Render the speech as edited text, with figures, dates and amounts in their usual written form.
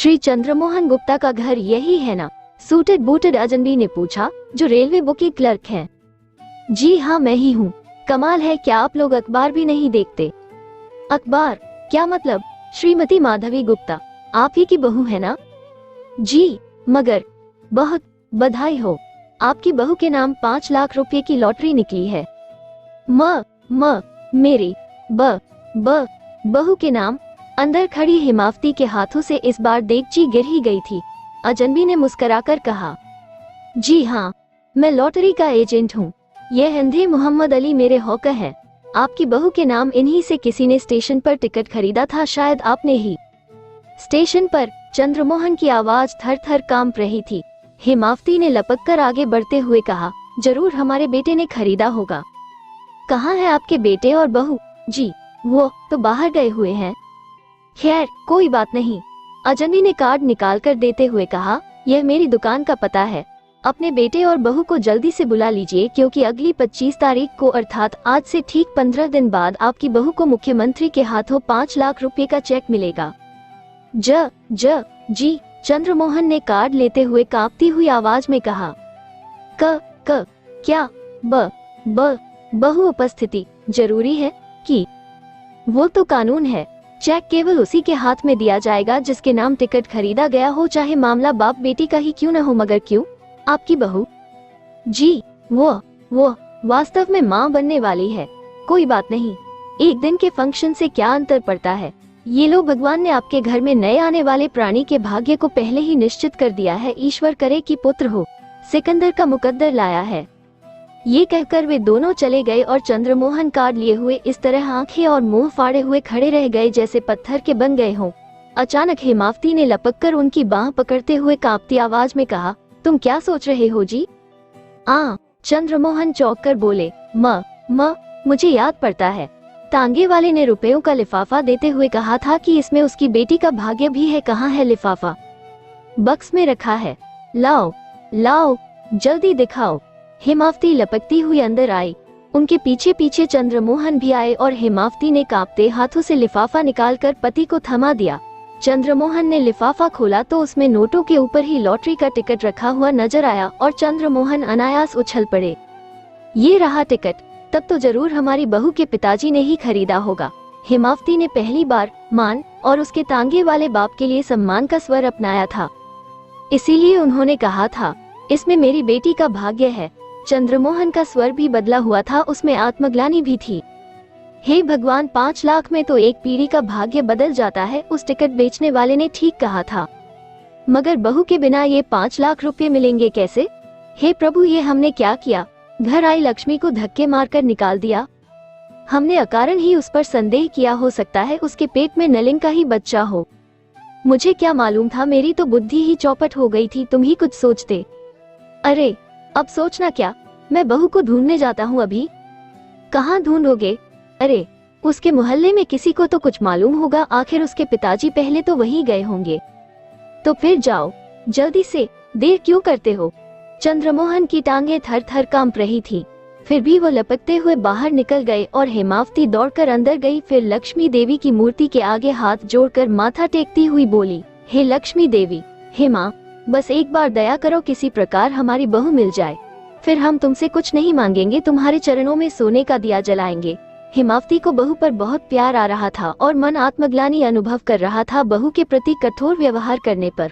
श्री चंद्रमोहन गुप्ता का घर यही है ना? सूटेड बूटेड अजनबी ने पूछा, जो रेलवे बुकिंग क्लर्क हैं। जी हाँ, मैं ही हूँ। कमाल है, क्या आप लोग अखबार भी नहीं देखते? अखबार? क्या मतलब? श्रीमती माधवी गुप्ता आप ही की बहू है ना? जी, मगर बहुत बधाई हो, आपकी बहू के नाम 5 लाख रुपए की लॉटरी निकली है। मेरी बहू के नाम? अंदर खड़ी हिमावती के हाथों से इस बार देगची गिर ही गई थी। अजनबी ने मुस्कुराकर कहा, जी हाँ, मैं लॉटरी का एजेंट हूँ। यह अंधे मोहम्मद अली मेरे हौका है। आपकी बहू के नाम इन्हीं से किसी ने स्टेशन पर टिकट खरीदा था, शायद आपने ही। स्टेशन पर? चंद्रमोहन की आवाज थर थर कांप रही थी। हिमावती ने लपककर आगे बढ़ते हुए कहा, जरूर हमारे बेटे ने खरीदा होगा। कहाँ है आपके बेटे और बहू? जी, वो तो बाहर गए हुए हैं। खैर, कोई बात नहीं। अजनबी ने कार्ड निकाल कर देते हुए कहा, यह मेरी दुकान का पता है। अपने बेटे और बहू को जल्दी से बुला लीजिए, क्योंकि अगली 25 तारीख को अर्थात आज से ठीक 15 दिन बाद आपकी बहू को मुख्यमंत्री के हाथों 5 लाख रुपए का चेक मिलेगा। जी, चंद्रमोहन ने कार्ड लेते हुए कांपती हुई आवाज में कहा। क्या बहू उपस्थिति जरूरी है कि? वो तो कानून है। चेक केवल उसी के हाथ में दिया जाएगा जिसके नाम टिकट खरीदा गया हो, चाहे मामला बाप बेटी का ही क्यों न हो। मगर क्यों? आपकी बहू? जी, वो वास्तव में माँ बनने वाली है। कोई बात नहीं, एक दिन के फंक्शन से क्या अंतर पड़ता है। ये लो, भगवान ने आपके घर में नए आने वाले प्राणी के भाग्य को पहले ही निश्चित कर दिया है। ईश्वर करे कि पुत्र हो। सिकंदर का मुकद्दर लाया है। ये कहकर वे दोनों चले गए और चंद्रमोहन कार्ड लिए हुए इस तरह आंखें और मुंह फाड़े हुए खड़े रह गए जैसे पत्थर के बन गए हों। अचानक हिमावती ने लपककर उनकी बाह पकड़ते हुए कांपती आवाज में कहा, तुम क्या सोच रहे हो जी? चंद्रमोहन चौंक कर बोले, मुझे याद पड़ता है, तांगे वाले ने रुपयों का लिफाफा देते हुए कहा था कि इसमें उसकी बेटी का भाग्य भी है। कहाँ है लिफाफा? बक्स में रखा है। लाओ, जल्दी दिखाओ। हिमावती लपकती हुई अंदर आई। उनके पीछे पीछे चंद्रमोहन भी आए और हिमावती ने कांपते हाथों से लिफाफा निकालकर पति को थमा दिया। चंद्रमोहन ने लिफाफा खोला तो उसमें नोटों के ऊपर ही लॉटरी का टिकट रखा हुआ नजर आया और चंद्रमोहन अनायास उछल पड़े। ये रहा टिकट, तब तो जरूर हमारी बहू के पिताजी ने ही खरीदा होगा। हिमावती ने पहली बार मान और उसके तांगे वाले बाप के लिए सम्मान का स्वर अपनाया था। इसीलिए उन्होंने कहा था, इसमें मेरी बेटी का भाग्य है। चंद्रमोहन का स्वर भी बदला हुआ था, उसमें आत्मग्लानि भी थी। हे भगवान, 5 लाख में तो एक पीढ़ी का भाग्य बदल जाता है। उस टिकट बेचने वाले ने ठीक कहा था। मगर बहू के बिना ये 5 लाख रुपए मिलेंगे कैसे? हे प्रभु, ये हमने क्या किया? घर आई लक्ष्मी को धक्के मारकर निकाल दिया। हमने अकारण ही उस पर संदेह किया, हो सकता है उसके पेट में नलिन का ही बच्चा हो। मुझे क्या मालूम था, मेरी तो बुद्धि ही चौपट हो गई थी। तुम ही कुछ सोचते। अरे अब सोचना क्या, मैं बहू को ढूंढने जाता हूँ अभी। कहाँ ढूंढोगे? अरे उसके मोहल्ले में किसी को तो कुछ मालूम होगा, आखिर उसके पिताजी पहले तो वहीं गए होंगे। तो फिर जाओ जल्दी से, देर क्यों करते हो? चंद्रमोहन की टांगे थर थर कांप रही थी, फिर भी वो लपकते हुए बाहर निकल गए और हिमावती दौड़कर अंदर गई। फिर लक्ष्मी देवी की मूर्ति के आगे हाथ जोड़कर माथा टेकती हुई बोली, हे लक्ष्मी देवी, हे माँ, बस एक बार दया करो, किसी प्रकार हमारी बहू मिल जाए, फिर हम तुमसे कुछ नहीं मांगेंगे, तुम्हारे चरणों में सोने का दिया जलाएंगे। हिमावती को बहू पर बहुत प्यार आ रहा था और मन आत्मग्लानि अनुभव कर रहा था बहू के प्रति कठोर व्यवहार करने पर।